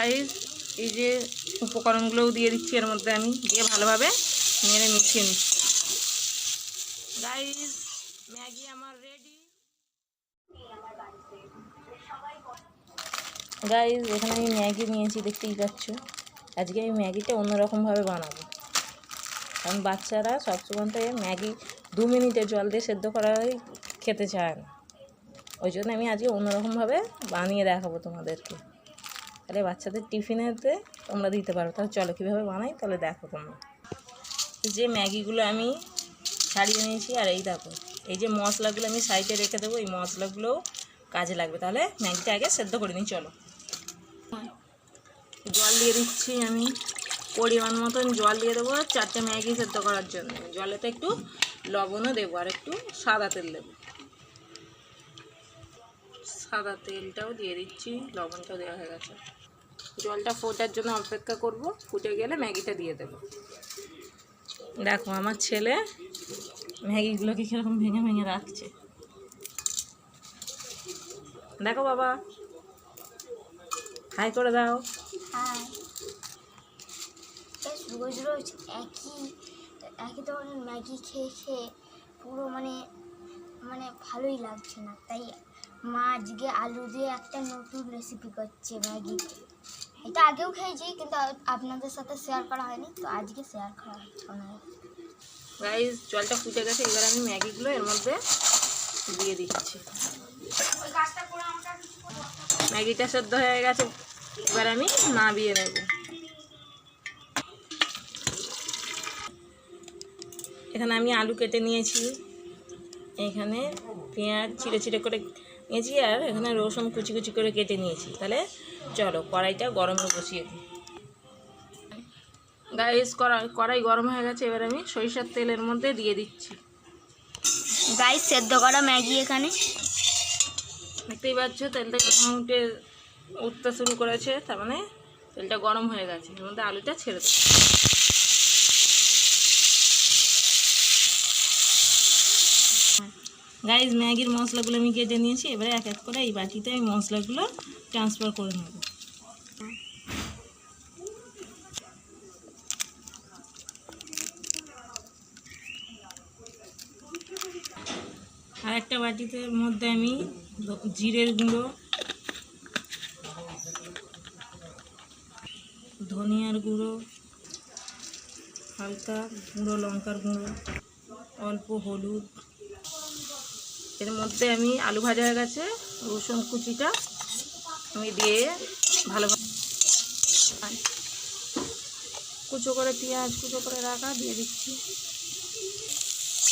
Guys এই যে উপকরণগুলোও দিয়ে দিচ্ছি এর মধ্যে, আমি দিয়ে ভালোভাবে নেড়ে মিশিয়ে নিচ্ছি। গাইস ম্যাগি আমার রেডি। গাইস এখানে আমি ম্যাগি নিয়েছি, দেখতেই পাচ্ছ। আজকে আমি ম্যাগিটা অন্যরকমভাবে বানাবো, কারণ বাচ্চারা সবসময় তো ম্যাগি 2 মিনিটে জল দিয়ে সেদ্ধ করা খেতে চায় না। ওই জন্য আমি আজকে অন্যরকমভাবে বানিয়ে দেখাবো তোমাদেরকে, তাহলে বাচ্চাদের টিফিনেতে তোমরা দিতে পারো। তাহলে চলো কীভাবে বানাই তাহলে দেখো তোমরা। যে ম্যাগিগুলো আমি ছাড়িয়ে নিয়েছি, আর এই দেখো এই যে মশলাগুলো আমি সাইডে রেখে দেবো, এই মশলাগুলোও কাজে লাগবে। তাহলে ম্যাগিটা আগে সেদ্ধ করে নিই, চলো। জল দিয়ে দিচ্ছি আমি, পরিমাণ মতন জল দিয়ে দেবো 4টে ম্যাগি সেদ্ধ করার জন্য। জলেতে একটু লবণও দেবো আর একটু সাদা তেল দেবো। সাদা তেলটাও দিয়ে দিচ্ছি, লবণটাও দেওয়া হয়ে গেছে। জলটা ফোটার জন্য অপেক্ষা করব, ফুটে গেলে ম্যাগিটা দিয়ে দেবো। দেখো আমার ছেলে ম্যাগিগুলোকে কীরকম ভেঙে ভেঙে রাখছে, দেখো বাবা, হাই করে দাও। রোজ রোজ একই ধরনের ম্যাগি খেয়ে খেয়ে পুরো মানে ভালোই লাগছে না, তাই মা আজকে আলু দিয়ে একটা নতুন রেসিপি করছে ম্যাগি। এটা আগেও খেয়েছি কিন্তু আপনাদের সাথে শেয়ার করা হয়নি, তো আজকে শেয়ার করা হচ্ছে। গাইস জলটা ফুটে গেছে, এবার আমি ম্যাগিগুলো এর মধ্যে দিয়ে দিচ্ছি। ম্যাগিটা সেদ্ধ হয়ে গেছে, এবার আমি নামিয়ে নেব। এখানে আমি আলু কেটে নিয়েছি, এখানে পেঁয়াজ চিড়ে চিড়ে করে নিয়েছি, আর এখানে রসুন কুচি কুচি করে কেটে নিয়েছি। তাহলে চলো কড়াইটা গরমে বসিয়ে দিই। গাইস কড়াই গরম হয়ে গেছে, এবার আমি সরিষার তেলের মধ্যে দিয়ে দিচ্ছি। গাইস সেদ্ধ করা ম্যাগি এখানে দেখতেই পাচ্ছ তেলটা উঠতে শুরু করেছে, তার মানে তেলটা গরম হয়ে গেছে। এর মধ্যে আলুটা ছেড়ে দেবো। গাইস ম্যাগির মশলাগুলো আমি কেটে নিয়েছি, এবারে এক এক করে এই বাটিতে আমি মশলাগুলো ট্রান্সফার করে নেব। আর একটা বাটিতে মধ্যে আমি জিরের গুঁড়ো, ধনিয়ার গুঁড়ো, হালকা গুঁড়ো লঙ্কার গুঁড়ো, অল্প হলুদ, এর মধ্যে আমি আলু ভাজা হয়ে গেছে রসুন কুচিটা আমি দিয়ে ভালোভাবে কুচো করে পেঁয়াজ কুচো করে রাখা দিয়ে দিচ্ছি।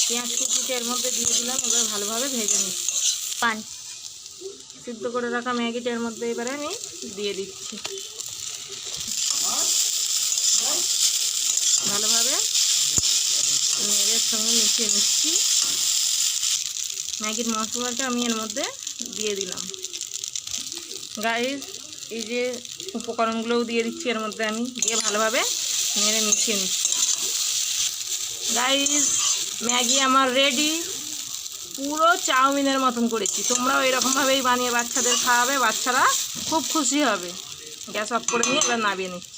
পেঁয়াজ কুচিটা এর মধ্যে দিয়ে দিলাম, এবার ভালোভাবে ভেজে নিচ্ছি। সিদ্ধ করে রাখা ম্যাগিটা এর মধ্যে এবারে আমি দিয়ে দিচ্ছি। ভালোভাবে ম্যাগির সঙ্গে মিশিয়ে নিচ্ছি। ম্যাগির মশলাটা আমি এর মধ্যে দিয়ে দিলাম। গাইস এই যে উপকরণগুলোও দিয়ে দিচ্ছি এর মধ্যে, আমি দিয়ে ভালোভাবে নেড়ে মিশিয়ে নিচ্ছি। গাইস ম্যাগি আমার রেডি, পুরো চাউমিনের মতন করেছি। তোমরাও এরকমভাবেই বানিয়ে বাচ্চাদের খাওয়াবে, বাচ্চারা খুব খুশি হবে। গ্যাস অফ করে নিয়ে এবার নামিয়ে নিচ্ছি।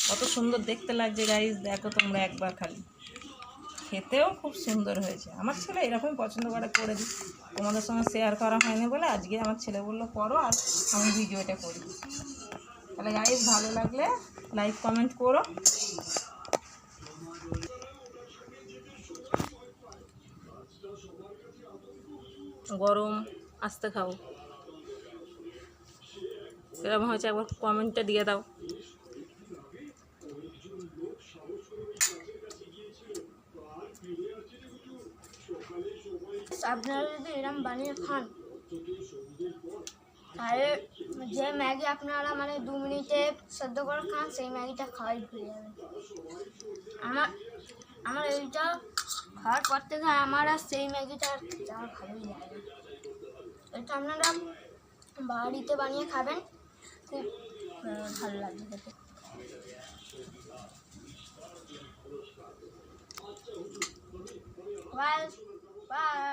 কত সুন্দর দেখতে লাগছে গাইস, দেখো তোমরা একবার খালি। খেতেও খুব সুন্দর হয়েছে। আমার ছেলে এরকমই পছন্দ করে দিই। তোমাদের সঙ্গে শেয়ার করা হয়নি বলে আজকে আমার ছেলে বললো করো, আর আমি ভিডিওটা করি। তাহলে গাইস ভালো লাগলে লাইক কমেন্ট করো। গরম আস্তে খাও, এরকম হয়েছে একবার কমেন্টটা দিয়ে দাও। আপনারা যদি এরকম বানিয়ে খান তাহলে যে ম্যাগি আপনারা 2 মিনিটে সেদ্ধ করে খান, সেই ম্যাগিটা খাওয়াই ভুলে যাবেন। আমার এইটা খাওয়ার পর থেকে আমার আর সেই ম্যাগিটা আমার ভালোই লাগে। এটা আপনারা বাড়িতে বানিয়ে খাবেন, খুব ভালো লাগবে খেতে। Bye bye.